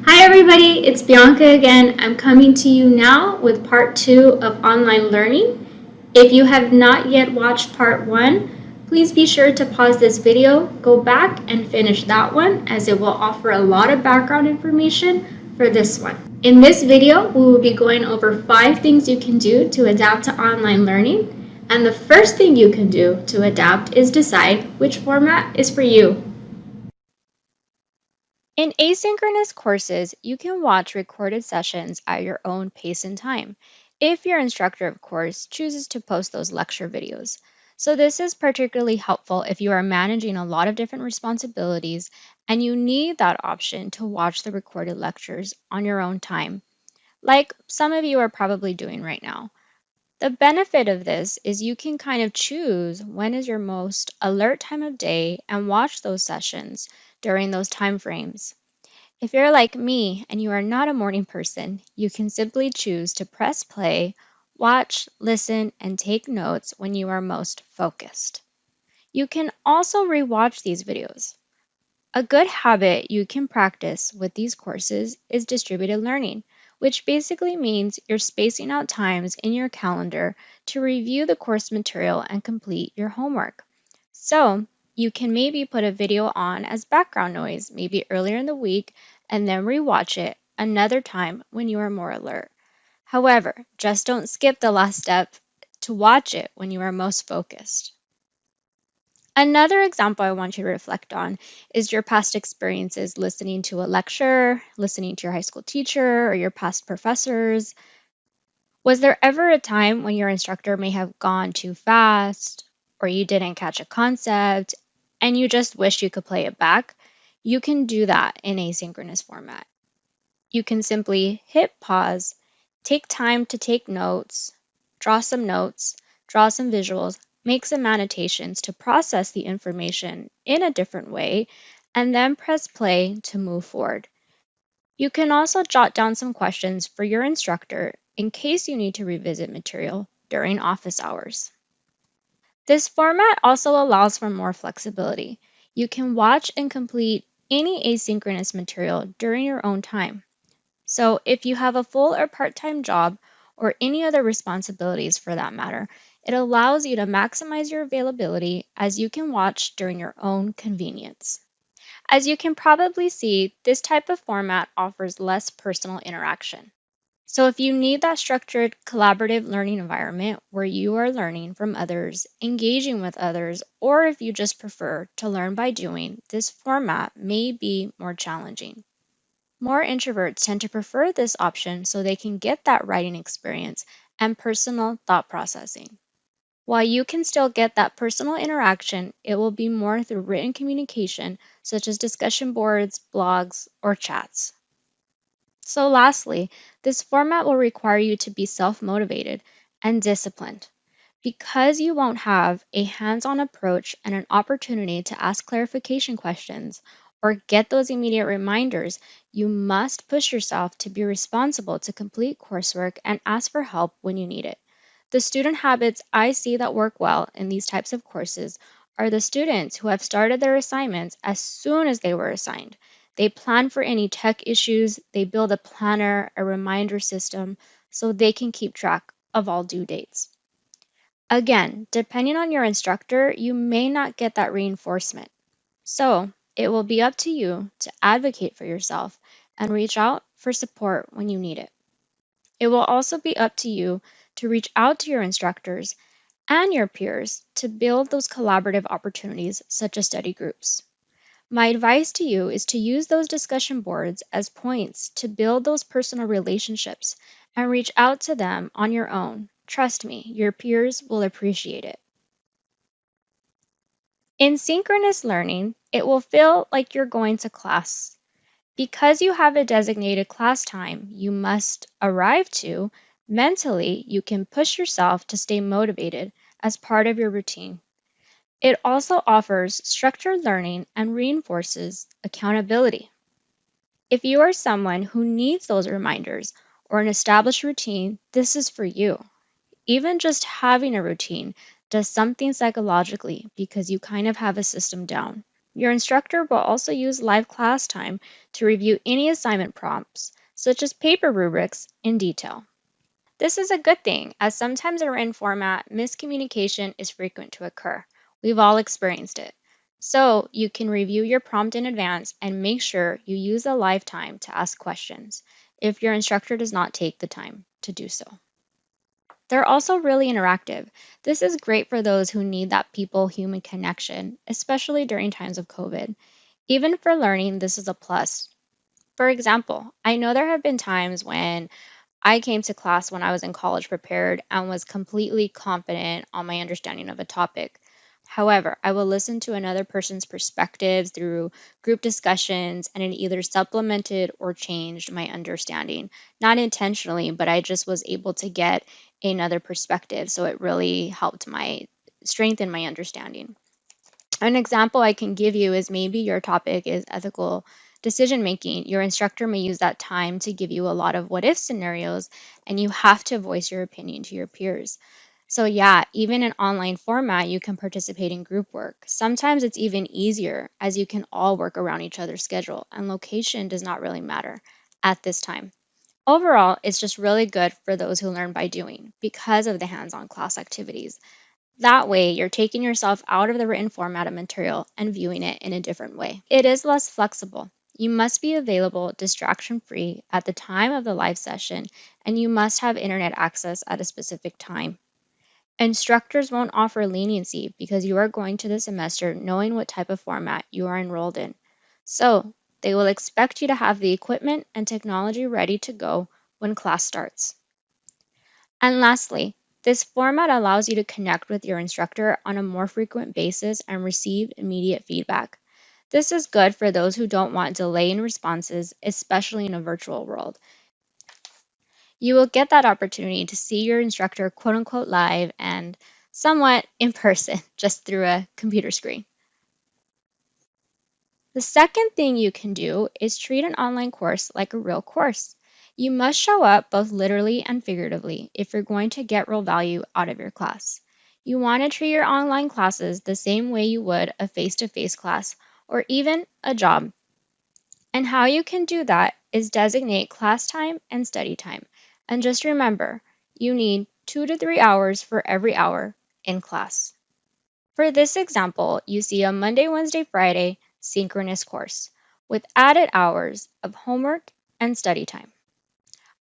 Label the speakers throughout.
Speaker 1: Hi everybody, it's Bianca again. I'm coming to you now with part 2 of online learning. If you have not yet watched part 1, please be sure to pause this video, go back and finish that one as it will offer a lot of background information for this one. In this video, we will be going over 5 things you can do to adapt to online learning. And the first thing you can do to adapt is decide which format is for you.
Speaker 2: In asynchronous courses, you can watch recorded sessions at your own pace and time, if your instructor, of course, chooses to post those lecture videos. So this is particularly helpful if you are managing a lot of different responsibilities and you need that option to watch the recorded lectures on your own time, like some of you are probably doing right now. The benefit of this is you can kind of choose when is your most alert time of day and watch those sessions during those time frames. If you're like me and you are not a morning person, you can simply choose to press play, watch, listen, and take notes when you are most focused. You can also rewatch these videos. A good habit you can practice with these courses is distributed learning, which basically means you're spacing out times in your calendar to review the course material and complete your homework. So, you can maybe put a video on as background noise, maybe earlier in the week, and then rewatch it another time when you are more alert. However, just don't skip the last step to watch it when you are most focused. Another example I want you to reflect on is your past experiences listening to a lecture, listening to your high school teacher, or your past professors. Was there ever a time when your instructor may have gone too fast, or you didn't catch a concept, and you just wish you could play it back? You can do that in asynchronous format. You can simply hit pause, take time to take notes, draw some visuals, make some annotations to process the information in a different way, and then press play to move forward. You can also jot down some questions for your instructor in case you need to revisit material during office hours. This format also allows for more flexibility. You can watch and complete any asynchronous material during your own time. So, if you have a full or part time job, or any other responsibilities for that matter, it allows you to maximize your availability as you can watch during your own convenience. As you can probably see, this type of format offers less personal interaction. So, if you need that structured, collaborative learning environment where you are learning from others, engaging with others, or if you just prefer to learn by doing, this format may be more challenging. More introverts tend to prefer this option so they can get that writing experience and personal thought processing. While you can still get that personal interaction, it will be more through written communication, such as discussion boards, blogs, or chats. So, lastly, this format will require you to be self motivated and disciplined. Because you won't have a hands on approach and an opportunity to ask clarification questions or get those immediate reminders, you must push yourself to be responsible to complete coursework and ask for help when you need it. The student habits I see that work well in these types of courses are the students who have started their assignments as soon as they were assigned. They plan for any tech issues, they build a planner, a reminder system, so they can keep track of all due dates. Again, depending on your instructor, you may not get that reinforcement. So, it will be up to you to advocate for yourself and reach out for support when you need it. It will also be up to you to reach out to your instructors and your peers to build those collaborative opportunities, such as study groups. My advice to you is to use those discussion boards as points to build those personal relationships and reach out to them on your own. Trust me, your peers will appreciate it. In synchronous learning, it will feel like you're going to class. Because you have a designated class time you must arrive to, mentally you can push yourself to stay motivated as part of your routine. It also offers structured learning and reinforces accountability. If you are someone who needs those reminders or an established routine, this is for you. Even just having a routine does something psychologically because you kind of have a system down. Your instructor will also use live class time to review any assignment prompts, such as paper rubrics, in detail. This is a good thing, as sometimes in written format, miscommunication is frequent to occur. We've all experienced it. So you can review your prompt in advance and make sure you use the live time to ask questions if your instructor does not take the time to do so. They're also really interactive. This is great for those who need that people-human connection, especially during times of COVID. Even for learning, this is a plus. For example, I know there have been times when I came to class when I was in college prepared and was completely confident on my understanding of a topic. However, I will listen to another person's perspectives through group discussions, and it either supplemented or changed my understanding. Not intentionally, but I just was able to get another perspective. So it really helped my strengthen my understanding. An example I can give you is maybe your topic is ethical decision making. Your instructor may use that time to give you a lot of what if scenarios, and you have to voice your opinion to your peers. So, yeah, even in online format, you can participate in group work. Sometimes it's even easier as you can all work around each other's schedule, and location does not really matter at this time. Overall, it's just really good for those who learn by doing because of the hands on class activities. That way, you're taking yourself out of the written format of material and viewing it in a different way. It is less flexible. You must be available distraction free at the time of the live session, and you must have internet access at a specific time. Instructors won't offer leniency because you are going to the semester knowing what type of format you are enrolled in. So, they will expect you to have the equipment and technology ready to go when class starts. And lastly, this format allows you to connect with your instructor on a more frequent basis and receive immediate feedback. This is good for those who don't want delay in responses, especially in a virtual world. You will get that opportunity to see your instructor quote unquote live and somewhat in person, just through a computer screen. The second thing you can do is treat an online course like a real course. You must show up both literally and figuratively if you're going to get real value out of your class. You want to treat your online classes the same way you would a face to face class or even a job. And how you can do that is designate class time and study time. And just remember, you need 2 to 3 hours for every hour in class. For this example, you see a Monday, Wednesday, Friday synchronous course with added hours of homework and study time.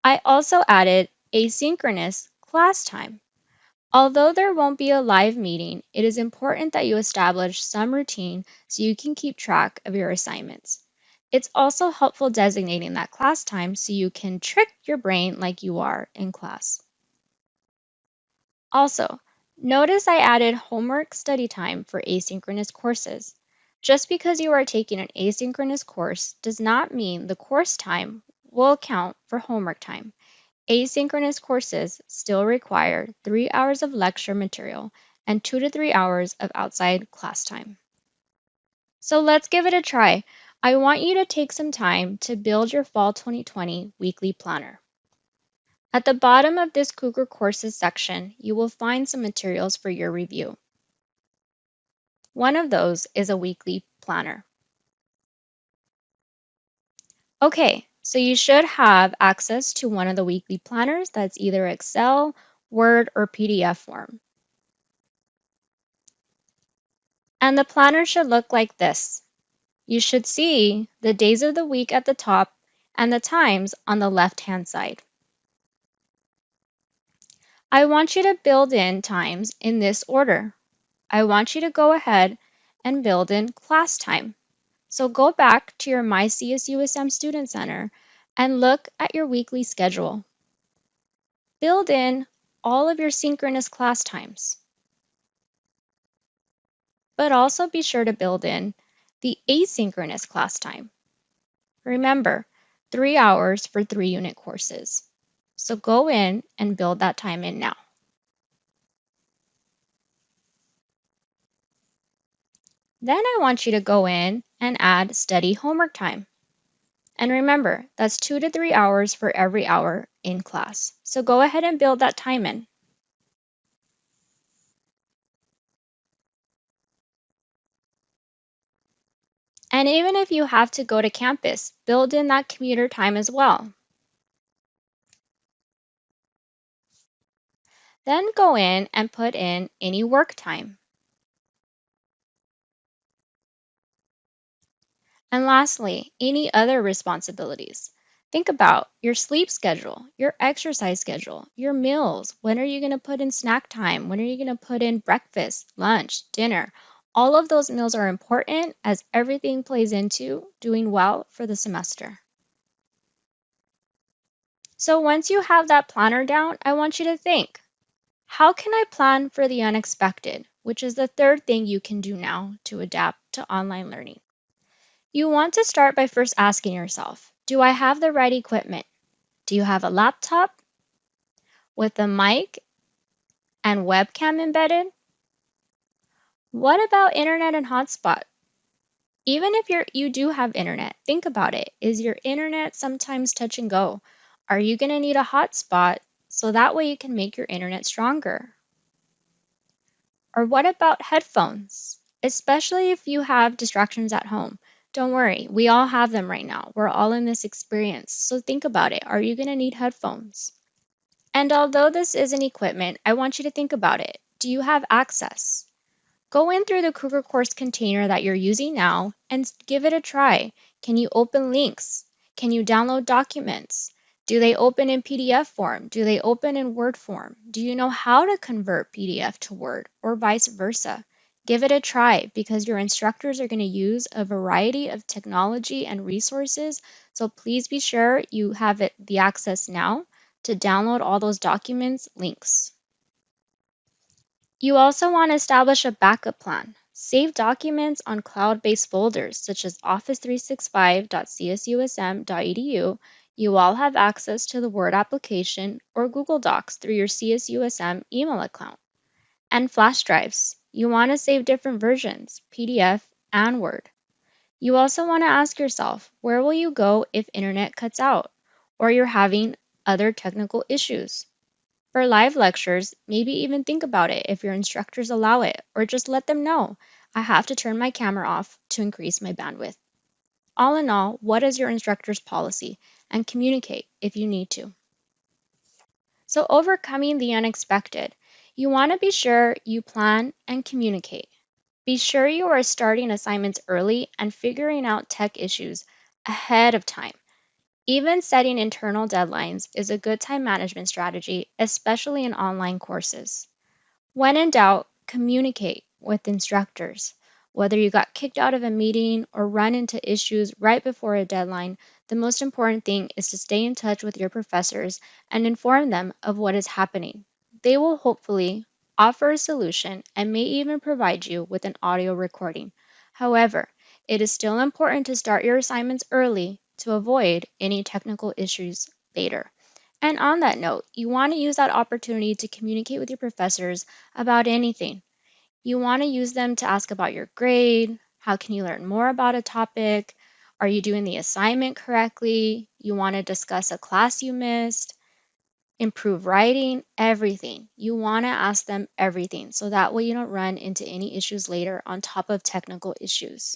Speaker 2: I also added asynchronous class time. Although there won't be a live meeting, it is important that you establish some routine so you can keep track of your assignments. It's also helpful designating that class time so you can trick your brain like you are in class. Also, notice I added homework study time for asynchronous courses. Just because you are taking an asynchronous course does not mean the course time will count for homework time. Asynchronous courses still require 3 hours of lecture material and 2 to 3 hours of outside class time. So let's give it a try. I want you to take some time to build your Fall 2020 weekly planner. At the bottom of this Cougar Courses section, you will find some materials for your review. One of those is a weekly planner. Okay, so you should have access to one of the weekly planners that's either Excel, Word, or PDF form. And the planner should look like this. You should see the days of the week at the top and the times on the left-hand side. I want you to build in times in this order. I want you to go ahead and build in class time. So go back to your My CSUSM Student Center and look at your weekly schedule. Build in all of your synchronous class times, but also be sure to build in the asynchronous class time. Remember, 3 hours for 3-unit courses. So go in and build that time in now. Then I want you to go in and add study homework time. And remember, that's 2 to 3 hours for every hour in class. So go ahead and build that time in. And even if you have to go to campus, build in that commuter time as well. Then go in and put in any work time. And lastly, any other responsibilities. Think about your sleep schedule, your exercise schedule, your meals. When are you going to put in snack time? When are you going to put in breakfast, lunch, dinner? All of those meals are important as everything plays into doing well for the semester. So once you have that planner down, I want you to think, how can I plan for the unexpected? Which is the third thing you can do now to adapt to online learning. You want to start by first asking yourself, do I have the right equipment? Do you have a laptop with a mic and webcam embedded? What about internet and hotspot? Even if you do have internet, think about it. Is your internet sometimes touch and go? Are you going to need a hotspot so that way you can make your internet stronger? Or what about headphones? Especially if you have distractions at home. Don't worry, we all have them right now. We're all in this experience. So think about it. Are you going to need headphones? And although this isn't equipment, I want you to think about it. Do you have access? Go in through the Kruger course container that you're using now and give it a try. Can you open links? Can you download documents? Do they open in PDF form? Do they open in Word form? Do you know how to convert PDF to Word or vice versa? Give it a try because your instructors are going to use a variety of technology and resources. So please be sure you have the access now to download all those documents, links. You also want to establish a backup plan. Save documents on cloud-based folders such as office365.csusm.edu. You all have access to the Word application or Google Docs through your CSUSM email account. And flash drives. You want to save different versions, PDF and Word. You also want to ask yourself, where will you go if internet cuts out or you're having other technical issues? For live lectures, maybe even think about it if your instructors allow it, or just let them know, I have to turn my camera off to increase my bandwidth. All in all, what is your instructor's policy? And communicate if you need to. So overcoming the unexpected, you want to be sure you plan and communicate. Be sure you are starting assignments early and figuring out tech issues ahead of time. Even setting internal deadlines is a good time management strategy, especially in online courses. When in doubt, communicate with instructors. Whether you got kicked out of a meeting or run into issues right before a deadline, the most important thing is to stay in touch with your professors and inform them of what is happening. They will hopefully offer a solution and may even provide you with an audio recording. However, it is still important to start your assignments early to avoid any technical issues later. And on that note, you want to use that opportunity to communicate with your professors about anything. You want to use them to ask about your grade, how can you learn more about a topic, are you doing the assignment correctly, you want to discuss a class you missed, improve writing, everything. You want to ask them everything so that way you don't run into any issues later on top of technical issues.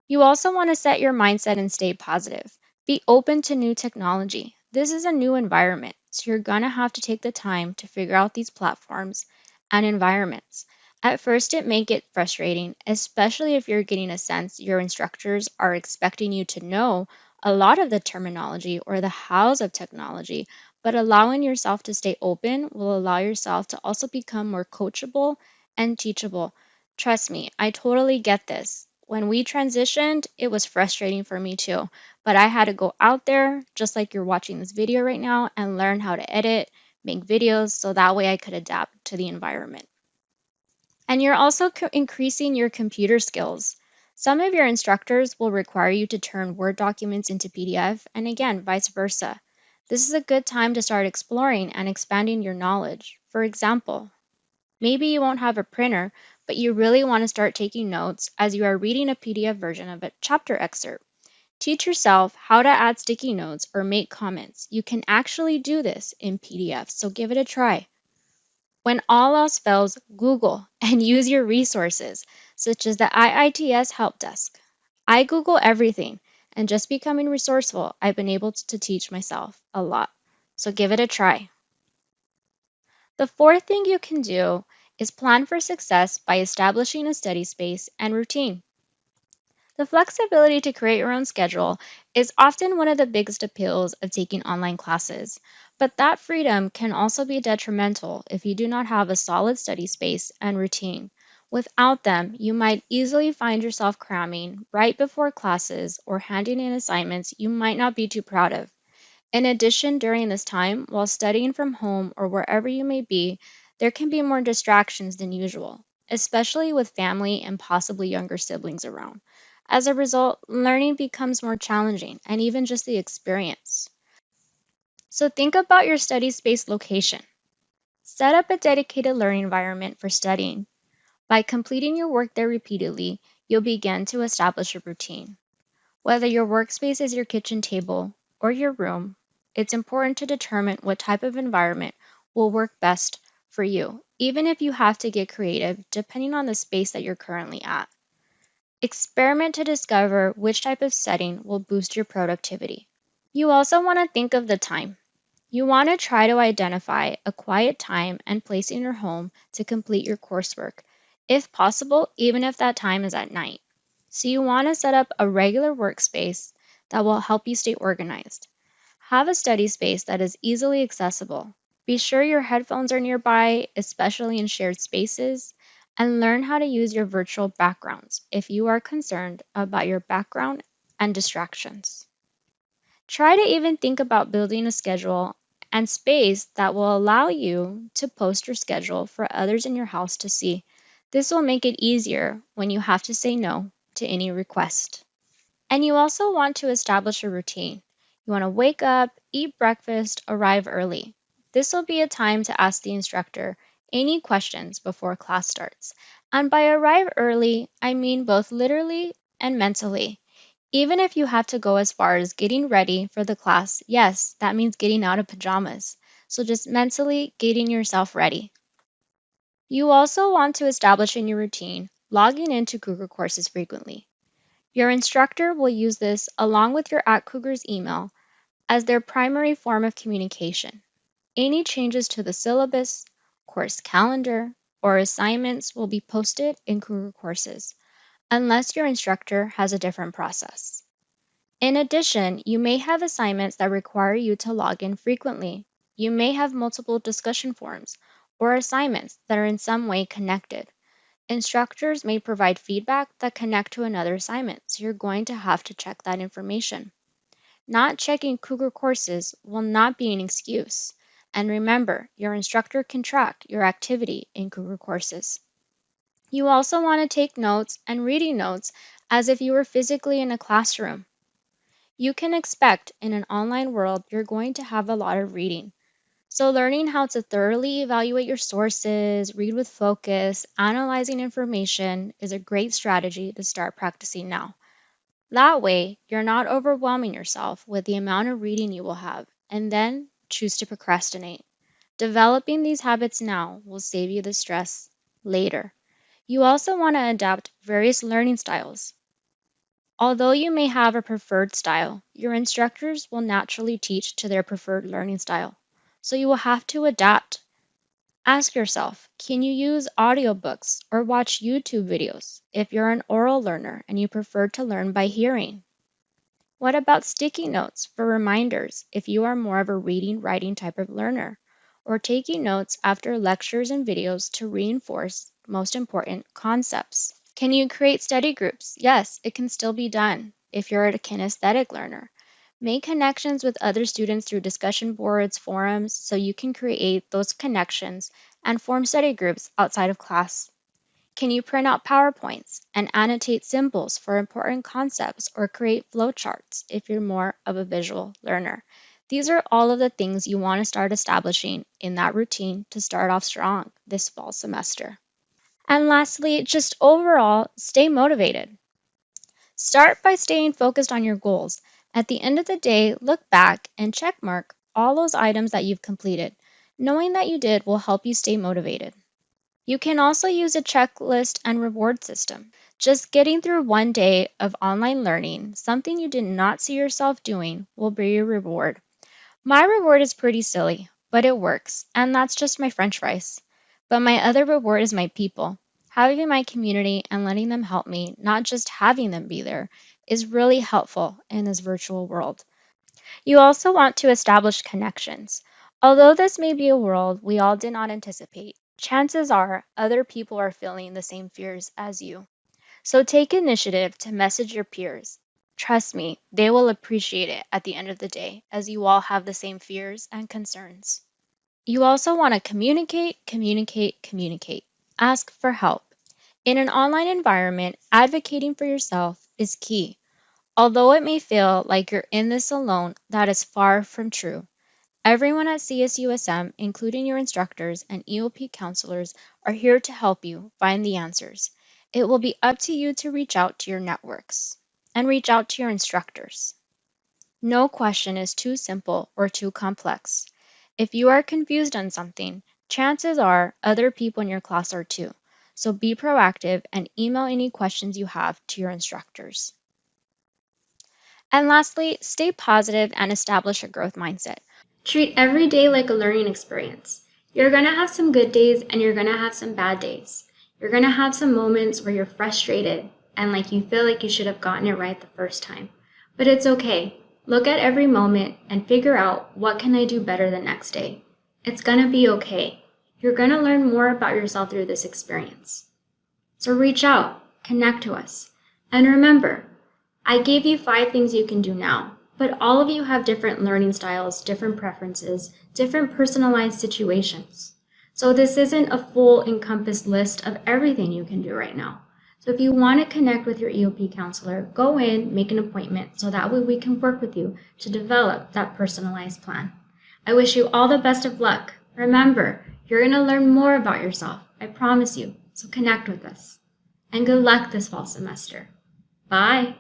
Speaker 2: You also want to set your mindset and stay positive. Be open to new technology. This is a new environment, so you're going to have to take the time to figure out these platforms and environments. At first, it may get frustrating, especially if you're getting a sense your instructors are expecting you to know a lot of the terminology or the hows of technology, but allowing yourself to stay open will allow yourself to also become more coachable and teachable. Trust me, I totally get this. When we transitioned, it was frustrating for me too, but I had to go out there, just like you're watching this video right now, and learn how to edit, make videos, so that way I could adapt to the environment. And you're also increasing your computer skills. Some of your instructors will require you to turn Word documents into PDF, and again, vice versa. This is a good time to start exploring and expanding your knowledge. For example, maybe you won't have a printer, but you really want to start taking notes as you are reading a PDF version of a chapter excerpt. Teach yourself how to add sticky notes or make comments. You can actually do this in PDF, so give it a try. When all else fails, Google and use your resources, such as the IITS Help Desk. I Google everything, and just becoming resourceful, I've been able to teach myself a lot. So give it a try. The fourth thing you can do is plan for success by establishing a study space and routine. The flexibility to create your own schedule is often one of the biggest appeals of taking online classes, but that freedom can also be detrimental if you do not have a solid study space and routine. Without them, you might easily find yourself cramming right before classes or handing in assignments you might not be too proud of. In addition, during this time, while studying from home or wherever you may be, there can be more distractions than usual, especially with family and possibly younger siblings around. As a result, learning becomes more challenging and even just the experience. So think about your study space location. Set up a dedicated learning environment for studying. By completing your work there repeatedly, you'll begin to establish a routine. Whether your workspace is your kitchen table or your room, it's important to determine what type of environment will work best for you, even if you have to get creative depending on the space that you're currently at. Experiment to discover which type of setting will boost your productivity. You also want to think of the time. You want to try to identify a quiet time and place in your home to complete your coursework, if possible, even if that time is at night. So you want to set up a regular workspace that will help you stay organized. Have a study space that is easily accessible. Be sure your headphones are nearby, especially in shared spaces, and learn how to use your virtual backgrounds if you are concerned about your background and distractions. Try to even think about building a schedule and space that will allow you to post your schedule for others in your house to see. This will make it easier when you have to say no to any request. And you also want to establish a routine. You want to wake up, eat breakfast, arrive early. This will be a time to ask the instructor any questions before class starts. And by arrive early, I mean both literally and mentally. Even if you have to go as far as getting ready for the class, yes, that means getting out of pajamas. So just mentally getting yourself ready. You also want to establish in your routine logging into Google Courses frequently. Your instructor will use this along with your @Cougars email as their primary form of communication. Any changes to the syllabus, course calendar, or assignments will be posted in Cougar Courses, unless your instructor has a different process. In addition, you may have assignments that require you to log in frequently. You may have multiple discussion forums or assignments that are in some way connected. Instructors may provide feedback that connect to another assignment, so you're going to have to check that information. Not checking Cougar Courses will not be an excuse. And remember, your instructor can track your activity in Cougar Courses. You also want to take notes and reading notes as if you were physically in a classroom. You can expect in an online world you're going to have a lot of reading. So, learning how to thoroughly evaluate your sources, read with focus, analyzing information is a great strategy to start practicing now. That way, you're not overwhelming yourself with the amount of reading you will have and then choose to procrastinate. Developing these habits now will save you the stress later. You also want to adapt various learning styles. Although you may have a preferred style, your instructors will naturally teach to their preferred learning style. So you will have to adapt. Ask yourself, can you use audiobooks or watch YouTube videos if you're an oral learner and you prefer to learn by hearing? What about sticky notes for reminders if you are more of a reading writing type of learner? Or taking notes after lectures and videos to reinforce most important concepts? Can you create study groups? Yes, it can still be done if you're a kinesthetic learner. Make connections with other students through discussion boards, forums, so you can create those connections and form study groups outside of class. Can you print out PowerPoints and annotate symbols for important concepts or create flowcharts if you're more of a visual learner? These are all of the things you want to start establishing in that routine to start off strong this fall semester. And lastly, just overall, stay motivated. Start by staying focused on your goals. At the end of the day, look back and check mark all those items that you've completed. Knowing that you did will help you stay motivated. You can also use a checklist and reward system. Just getting through one day of online learning, something you did not see yourself doing, will be your reward. My reward is pretty silly, but it works, and that's just my french fries. But my other reward is my people. Having my community and letting them help me, not just having them be there, is really helpful in this virtual world. You also want to establish connections. Although this may be a world we all did not anticipate, chances are other people are feeling the same fears as you. So take initiative to message your peers. Trust me, they will appreciate it at the end of the day, as you all have the same fears and concerns. You also want to communicate, communicate, communicate. Ask for help. In an online environment, advocating for yourself is key. Although it may feel like you're in this alone, that is far from true. Everyone at CSUSM, including your instructors and EOP counselors, are here to help you find the answers. It will be up to you to reach out to your networks and reach out to your instructors. No question is too simple or too complex. If you are confused on something, chances are other people in your class are too. So be proactive and email any questions you have to your instructors. And lastly, stay positive and establish a growth mindset.
Speaker 1: Treat every day like a learning experience. You're going to have some good days and you're going to have some bad days. You're going to have some moments where you're frustrated and like you feel like you should have gotten it right the first time. But it's okay. Look at every moment and figure out what can I do better the next day. It's going to be okay. You're going to learn more about yourself through this experience. So reach out, connect to us. And remember, I gave you 5 things you can do now, but all of you have different learning styles, different preferences, different personalized situations. So this isn't a full encompassed list of everything you can do right now. So if you want to connect with your EOP counselor, go in, make an appointment, so that way we can work with you to develop that personalized plan. I wish you all the best of luck. Remember, you're going to learn more about yourself, I promise you, so connect with us. And good luck this fall semester. Bye.